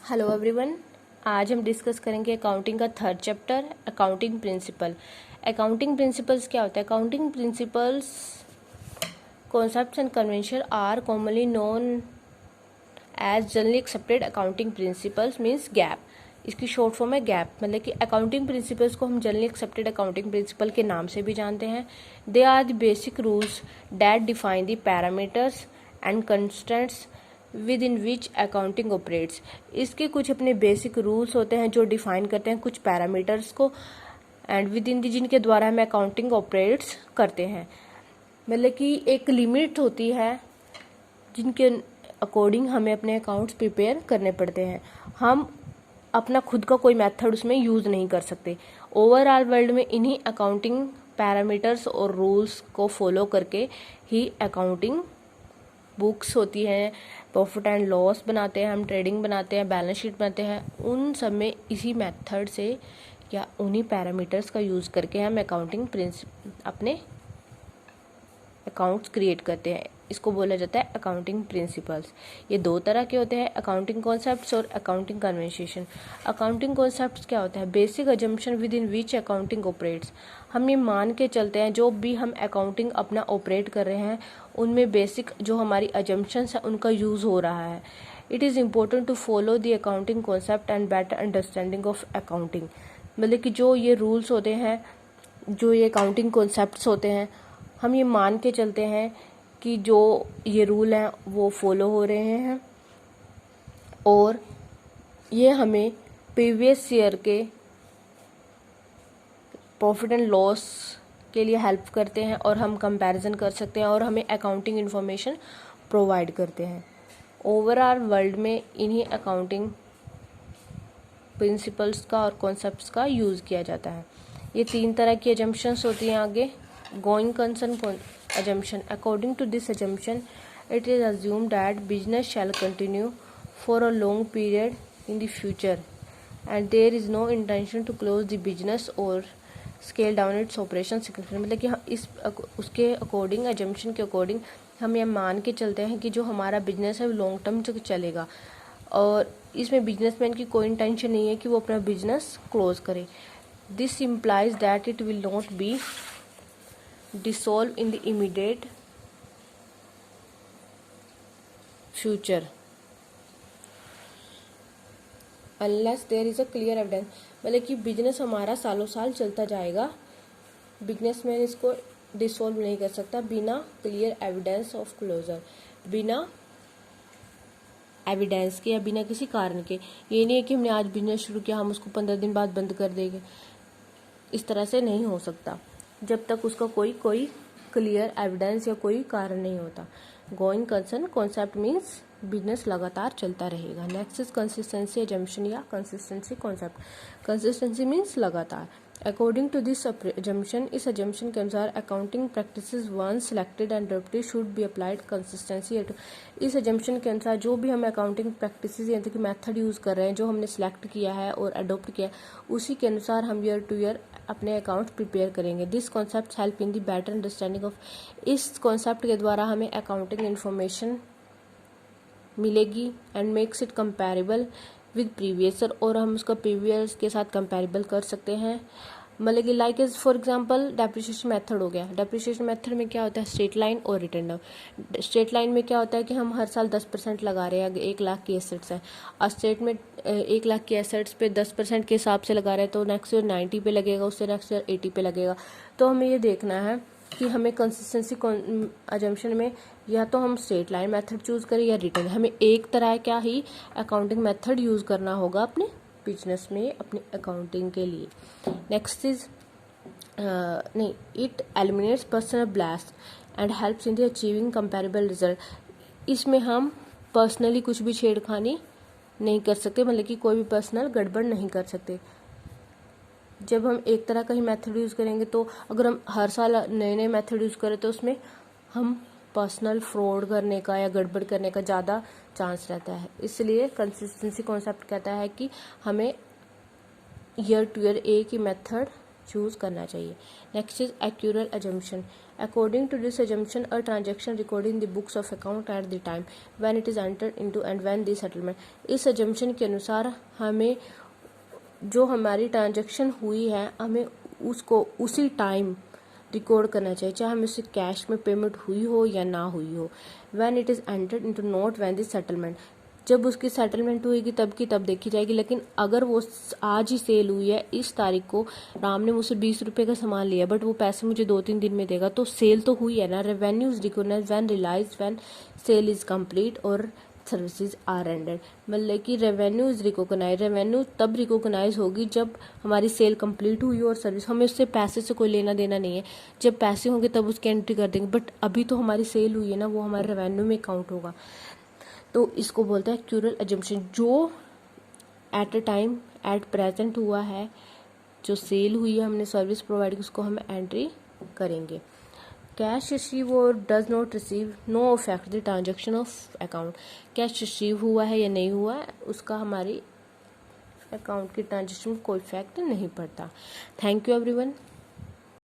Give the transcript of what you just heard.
Hello everyone. आज हम discuss करेंगे अकाउंटिंग का third chapter, accounting principle. Accounting principles क्या होता है? Accounting principles concepts and convention are commonly known as generally accepted accounting principles means GAAP. इसकी short form है गैप, मतलब कि अकाउंटिंग प्रिंसिपल्स को हम जनरली एक्सेप्टेड अकाउंटिंग प्रिंसिपल के नाम से भी जानते हैं। They are the basic rules that define the parameters and constraints within which accounting operates. इसके कुछ अपने बेसिक रूल्स होते हैं जो डिफाइन करते हैं कुछ पैरामीटर्स को, एंड विद इन दी जिनके द्वारा हम अकाउंटिंग ऑपरेट्स करते हैं। मतलब कि एक लिमिट होती है जिनके अकॉर्डिंग हमें अपने अकाउंट्स प्रिपेयर करने पड़ते हैं। हम अपना खुद का कोई मेथड उसमें यूज़ नहीं कर सकते। ओवरऑल वर्ल्ड में इन्हीं अकाउंटिंग पैरामीटर्स और रूल्स को फॉलो करके ही अकाउंटिंग बुक्स होती हैं, प्रॉफिट एंड लॉस बनाते हैं, हम ट्रेडिंग बनाते हैं, बैलेंस शीट बनाते हैं। उन सब में इसी मेथड से या उन्हीं पैरामीटर्स का यूज़ करके हम अकाउंटिंग अपने अकाउंट्स क्रिएट करते हैं। इसको बोला जाता है अकाउंटिंग प्रिंसिपल्स। ये दो तरह के होते हैं, अकाउंटिंग कॉन्सेप्ट्स और अकाउंटिंग कन्वेंशन। अकाउंटिंग कॉन्सेप्ट्स क्या होता है? Basic assumption with in which accounting operates. हम ये मान के चलते हैं जो भी हम अकाउंटिंग अपना ऑपरेट कर रहे हैं उनमें बेसिक जो हमारी अजम्पशंस है उनका यूज़ हो रहा है। It is important to follow the accounting concept and better understanding of accounting. मतलब कि जो ये रूल्स होते हैं, जो ये अकाउंटिंग कॉन्सेप्ट्स होते हैं, हम ये मान के चलते हैं कि जो ये रूल हैं वो फॉलो हो रहे हैं और ये हमें प्रीवियस ईयर के प्रॉफिट एंड लॉस के लिए हेल्प करते हैं और हम कंपैरिजन कर सकते हैं और हमें अकाउंटिंग इन्फॉर्मेशन प्रोवाइड करते हैं। ओवरऑल वर्ल्ड में इन्हीं अकाउंटिंग प्रिंसिपल्स का और कॉन्सेप्ट्स का यूज़ किया जाता है। ये तीन तरह की एजम्पशंस होती हैं। आगे going concern assumption. According to this assumption, it is assumed that business shall continue for a long period in the future and there is no intention to close the business or scale down its operation significantly. मतलब कि हम इस उसके according, assumption के according हम ये मान के चलते हैं कि जो हमारा बिजनेस है वो लॉन्ग टर्म तक चलेगा और इसमें बिजनेसमैन की कोई इंटेंशन नहीं है कि वो अपना बिजनेस क्लोज करे। This implies that it will not be dissolve in the immediate future unless there is a clear evidence। मतलब कि बिजनेस हमारा सालों साल चलता जाएगा, बिजनेसमैन इसको डिसॉल्व नहीं कर सकता बिना क्लियर एविडेंस ऑफ क्लोजर, बिना एविडेंस के या बिना किसी कारण के। ये नहीं है कि हमने आज बिजनेस शुरू किया हम उसको 15 दिन बाद बंद कर देंगे, इस तरह से नहीं हो सकता जब तक उसका कोई क्लियर एविडेंस या कोई कारण नहीं होता। Going concern concept means business लगातार चलता रहेगा। नेक्स्ट इज कंसिस्टेंसी एजम्पशन या कंसिस्टेंसी कॉन्सेप्ट। कंसिस्टेंसी मीन्स लगातार। अकॉर्डिंग टू दिस एजम्पशन, इस एजम्पशन के अनुसार accounting practices once selected and adopted should be applied consistency. इस एजम्पशन के अनुसार जो भी हम अकाउंटिंग प्रैक्टिसेस यानी कि मेथड यूज़ कर रहे हैं, जो हमने सिलेक्ट किया है और अडॉप्ट किया है, उसी के अनुसार हम ईयर टू ईयर अपने अकाउंट प्रिपेयर करेंगे। This concept help in the better understanding of. इस कॉन्सेप्ट के द्वारा हमें अकाउंटिंग इन्फॉर्मेशन मिलेगी and makes it comparable with previous year, और हम उसका प्रीवियस के साथ कंपेरेबल कर सकते हैं। मतलब कि like as for example depreciation method हो गया। डेप्रिसिएशन मेथड में क्या होता है? स्ट्रेट लाइन और रिटर्न डाउन। स्ट्रेट लाइन में क्या होता है कि हम हर साल 10% लगा रहे हैं, 1 लाख की एसेट्स हैं और स्ट्रेट में 1 लाख की एसेट्स पे 10% के हिसाब से लगा रहे हैं, तो नेक्स्ट ईयर 90 पे लगेगा, उससे नेक्स्ट ईयर 80 पे लगेगा। तो हमें ये देखना है कि हमें कंसिस्टेंसी अजम्पशन में या तो हम स्ट्रेट लाइन मेथड चूज़ करें या रिटर्न। हमें एक तरह का ही अकाउंटिंग मेथड यूज़ करना होगा अपने बिजनेस में, अपनी अकाउंटिंग के लिए। Next is it eliminates personal blast and helps in the achieving comparable result. इसमें हम पर्सनली कुछ भी छेड़खानी नहीं कर सकते, मतलब कि कोई भी पर्सनल गड़बड़ नहीं कर सकते। जब हम एक तरह का ही मेथड यूज़ करेंगे तो अगर हम हर साल नए नए मेथड यूज़ करें तो उसमें हम पर्सनल फ्रॉड करने का या गड़बड़ करने का ज़्यादा चांस रहता है। इसलिए कंसिस्टेंसी कॉन्सेप्ट कहता है कि हमें ईयर टू ईयर एक ही मेथड चूज करना चाहिए। Next is accrual assumption. According to this assumption a transaction recording the books of account at the time when it is entered into and when the settlement. इस assumption के अनुसार हमें जो हमारी transaction हुई है हमें उसको उसी टाइम रिकॉर्ड करना चाहिए, चाहे हमें उससे कैश में पेमेंट हुई हो या ना हुई हो। When it is entered into not when the settlement, जब उसकी सेटलमेंट होगी तब की तब देखी जाएगी। लेकिन अगर वो आज ही सेल हुई है, इस तारीख को राम ने मुझसे 20 रुपये का सामान लिया बट वो पैसे मुझे 2-3 दिन में देगा, तो सेल तो हुई है ना। Revenue is recognised when realised when sale is complete और सर्विसेज आर रेंडर्ड। मतलब कि रेवेन्यू इज रिकॉग्नाइज, रेवेन्यू तब रिकॉग्नाइज होगी जब हमारी सेल कंप्लीट हुई और सर्विस, हमें उससे पैसे से कोई लेना देना नहीं है। जब पैसे होंगे तब उसकी एंट्री कर देंगे, बट अभी तो हमारी सेल हुई है ना, वो हमारे रेवेन्यू में काउंट होगा। तो इसको बोलते हैं एक्यूरल अजम्पशन। जो at a time at present हुआ है, जो सेल हुई है, हमने सर्विस प्रोवाइड की, उसको हम एंट्री करेंगे। कैश रिसीव और does not receive no affect the transaction of account. Cash receive हुआ है या नहीं हुआ है, उसका हमारी अकाउंट की ट्रांजेक्शन में कोई इफेक्ट नहीं पड़ता। Thank you everyone.